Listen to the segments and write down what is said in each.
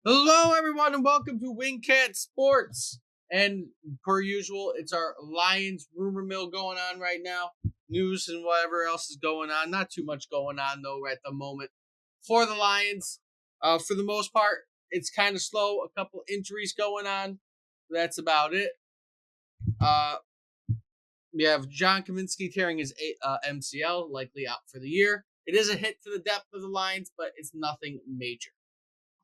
Hello, everyone, and welcome to Wingcat Sports. And per usual, it's our Lions rumor mill going on right now. News and whatever else is going on. Not too much going on, though, at the moment for the Lions. For the most part, it's kind of slow. A couple injuries going on. That's about it. We have John Cominsky tearing his MCL, likely out for the year. It is a hit to the depth of the Lions, but it's nothing major.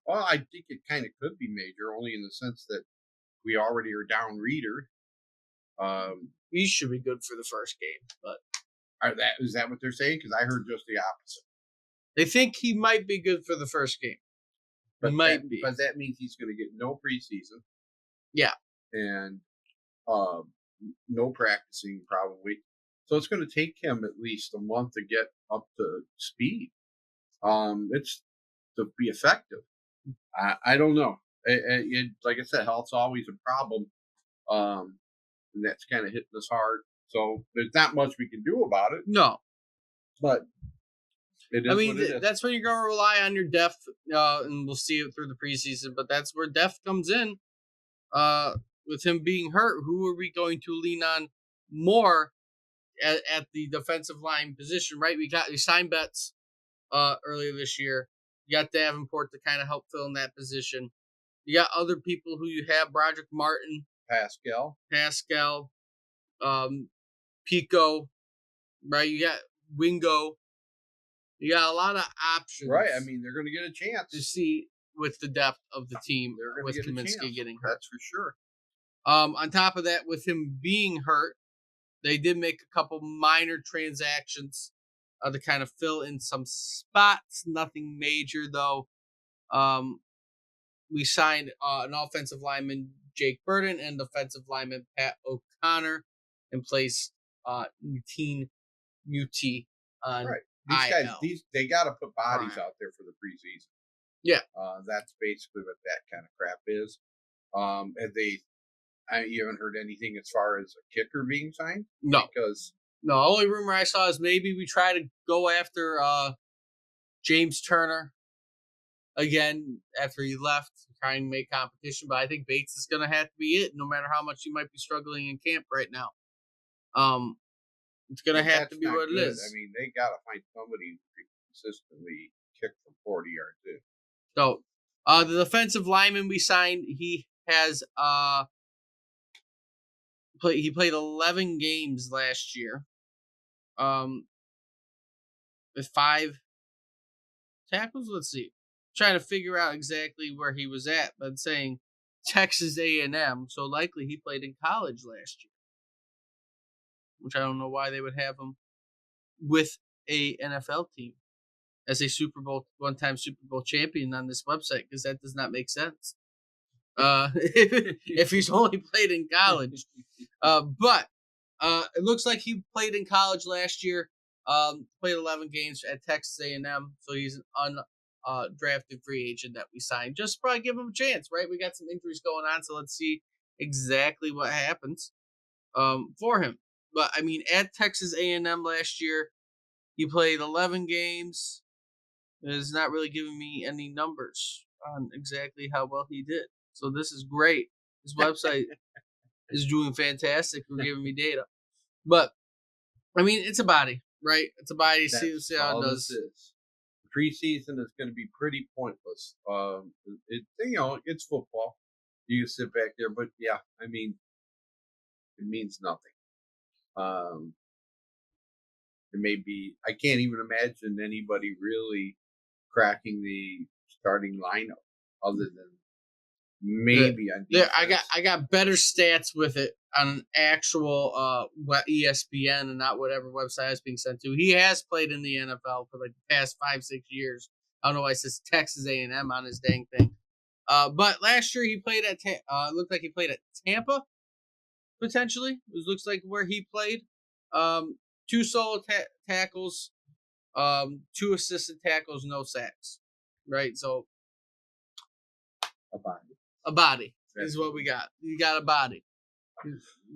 Well, I think it kind of could be major, only in the sense that we already are down Reader. We should be good for the first game, but is that what they're saying? Because I heard just the opposite. They think he might be good for the first game. But that means he's going to get no preseason. Yeah, and no practicing probably. So it's going to take him at least a month to get up to speed. It's to be effective. I don't know. Like I said, health's always a problem, and that's kind of hitting us hard. So there's not much we can do about it. No, but it is. I mean, that's when you're going to rely on your depth, and we'll see it through the preseason. But that's where depth comes in. With him being hurt, who are we going to lean on more at the defensive line position? Right, we signed Betts earlier this year. You got Davenport to kind of help fill in that position. You got other people who you have, Broderick Martin, Pascal, Pico, right? You got Wingo. You got a lot of options. Right. I mean, they're going to get a chance to see with the depth of the team with Cominsky getting hurt. That's for sure. On top of that, with him being hurt, they did make a couple minor transactions to kind of fill in some spots. Nothing major, though. We signed an offensive lineman, Jake Burton, and defensive lineman, Pat O'Connor, and placed Muti on right. These guys, they got to put bodies out there for the preseason. Yeah. That's basically what that kind of crap is. You haven't heard anything as far as a kicker being signed? No. Because the only rumor I saw is maybe we try to go after James Turner again after he left, try and make competition. But I think Bates is going to have to be it, no matter how much you might be struggling in camp right now. It's going to have to be what it is. I mean, they got to find somebody who can consistently kick from 40 yards in. So, the defensive lineman we signed, he has he played 11 games last year. With 5 tackles. Let's see. Trying to figure out exactly where he was at, but saying Texas A&M, so likely he played in college last year. Which I don't know why they would have him with a NFL team as a one-time Super Bowl champion on this website, because that does not make sense. If he's only played in college. But it looks like he played in college last year. Played 11 games at Texas A&M, so he's an undrafted free agent that we signed. Just probably give him a chance, right? We got some injuries going on, so let's see exactly what happens for him. But, I mean, at Texas A&M last year, he played 11 games. It's not really giving me any numbers on exactly how well he did. So this is great. This website is doing fantastic for giving me data. But, I mean, it's a body, right? It's a body. See how it does. Preseason is going to be pretty pointless. It's football. You can sit back there, but yeah, I mean, it means nothing. It may be. I can't even imagine anybody really cracking the starting lineup other than maybe on defense. I got better stats with it on an actual ESPN and not whatever website it's being sent to. He has played in the NFL for like the past 5-6 years. I don't know why it says Texas A&M on his dang thing. But last year he played at looked like he played at Tampa potentially. It looks like where he played. 2 solo tackles, 2 assisted tackles, no sacks. Right, so a body is what we got. You got a body.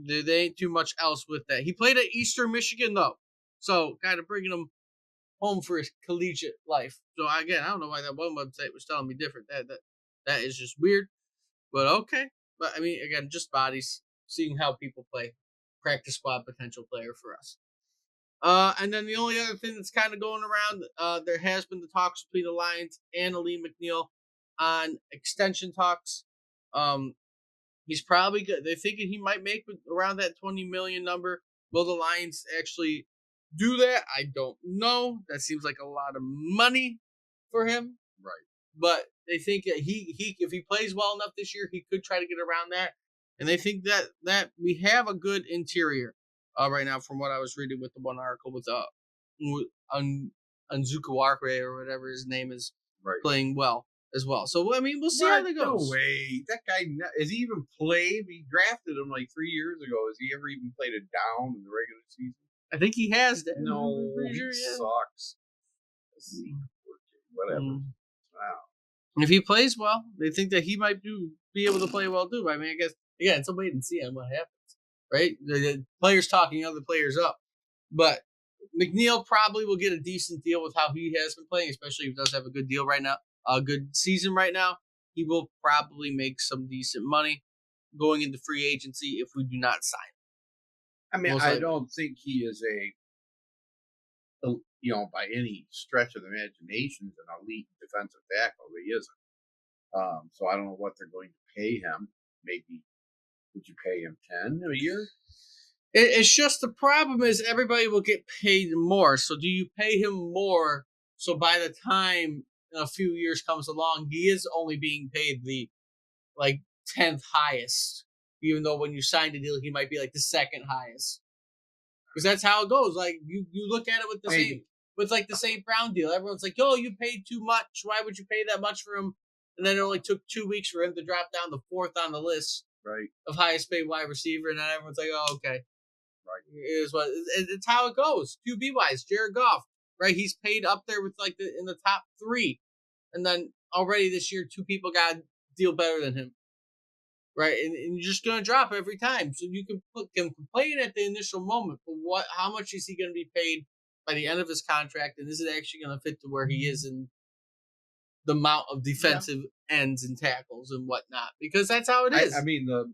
There ain't too much else with that. He played at Eastern Michigan, though. So, kind of bringing him home for his collegiate life. So, again, I don't know why that one website was telling me different. That is just weird. But okay. But I mean, again, just bodies. Seeing how people play. Practice squad potential player for us. And then the only other thing that's kind of going around, there has been the talks between the Lions and Ali McNeil on extension talks. Um, he's probably good. They're thinking he might make around that 20 million number. Will the Lions actually do that? I don't know. That seems like a lot of money for him. Right. But they think that he if he plays well enough this year, he could try to get around that. And they think that we have a good interior right now, from what I was reading with the one article with Unzukawarkwe or whatever his name is, Right. playing well as well. So I mean, we'll see how that No goes. way. That guy, has he even played? We drafted him like 3 years ago. Has he ever even played a down in the regular season? I think he has. No, he sucks. Whatever. Wow. If he plays well, they think that he might be able to play well too. I mean, I guess again, it's a wait and see on what happens, right? The players talking other players up, but McNeil probably will get a decent deal with how he has been playing, especially if he does have a good deal right now, a good season right now. He will probably make some decent money going into free agency if we do not sign. I mean, Most I likely. don't think he is by any stretch of the imagination, an elite defensive tackle. He isn't. So I don't know what they're going to pay him. Maybe would you pay him 10 a year? It's just the problem is everybody will get paid more. So do you pay him more? So by the time a few years comes along, he is only being paid the like 10th highest, even though when you signed a deal, he might be like the second highest. Because that's how it goes. Like you look at it with the St. Brown deal. Everyone's like, "Yo, you paid too much. Why would you pay that much for him?" And then it only took 2 weeks for him to drop down to 4th on the list, right, of highest paid wide receiver. And then everyone's like, "Oh, okay." Right. It is what it's how it goes. QB wise, Jared Goff, right? He's paid up there with in the top 3, and then already this year 2 people got a deal better than him, right? And you're just gonna drop every time. So you can complain at the initial moment, but how much is he gonna be paid by the end of his contract, and is it actually gonna fit to where he is in the amount of defensive ends and tackles and whatnot? Because that's how it is. I mean, the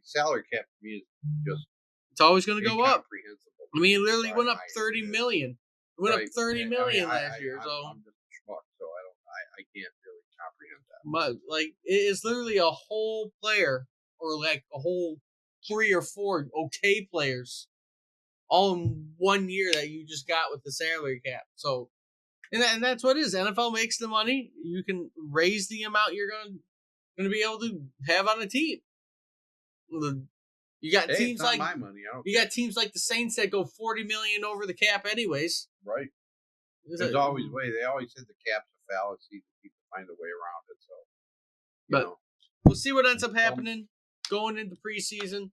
salary cap to me is just, it's always gonna go up. incomprehensible. I mean, it literally went up 30 million. It went up 30 million last year. So I'm just a schmuck, so I can't really comprehend that. but like it is literally a whole player, or like a whole 3 or 4 okay players, all in 1 year that you just got with the salary cap. So, and that's what it is. NFL makes the money. You can raise the amount you're going to be able to have on a team. You got teams like my money. you got teams like the Saints that go 40 million over the cap, anyways. Right. There's always a way. They always said the cap's a fallacy. People find a way around it. So, but we'll see what ends up happening going into preseason.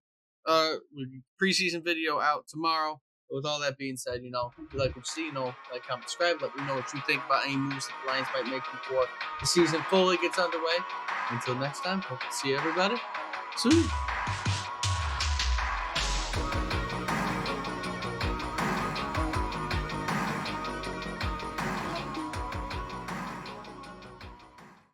Preseason video out tomorrow. With all that being said, if you like what you see, like, comment, subscribe. Let me know what you think about any moves that the Lions might make before the season fully gets underway. Until next time, hope to see everybody soon.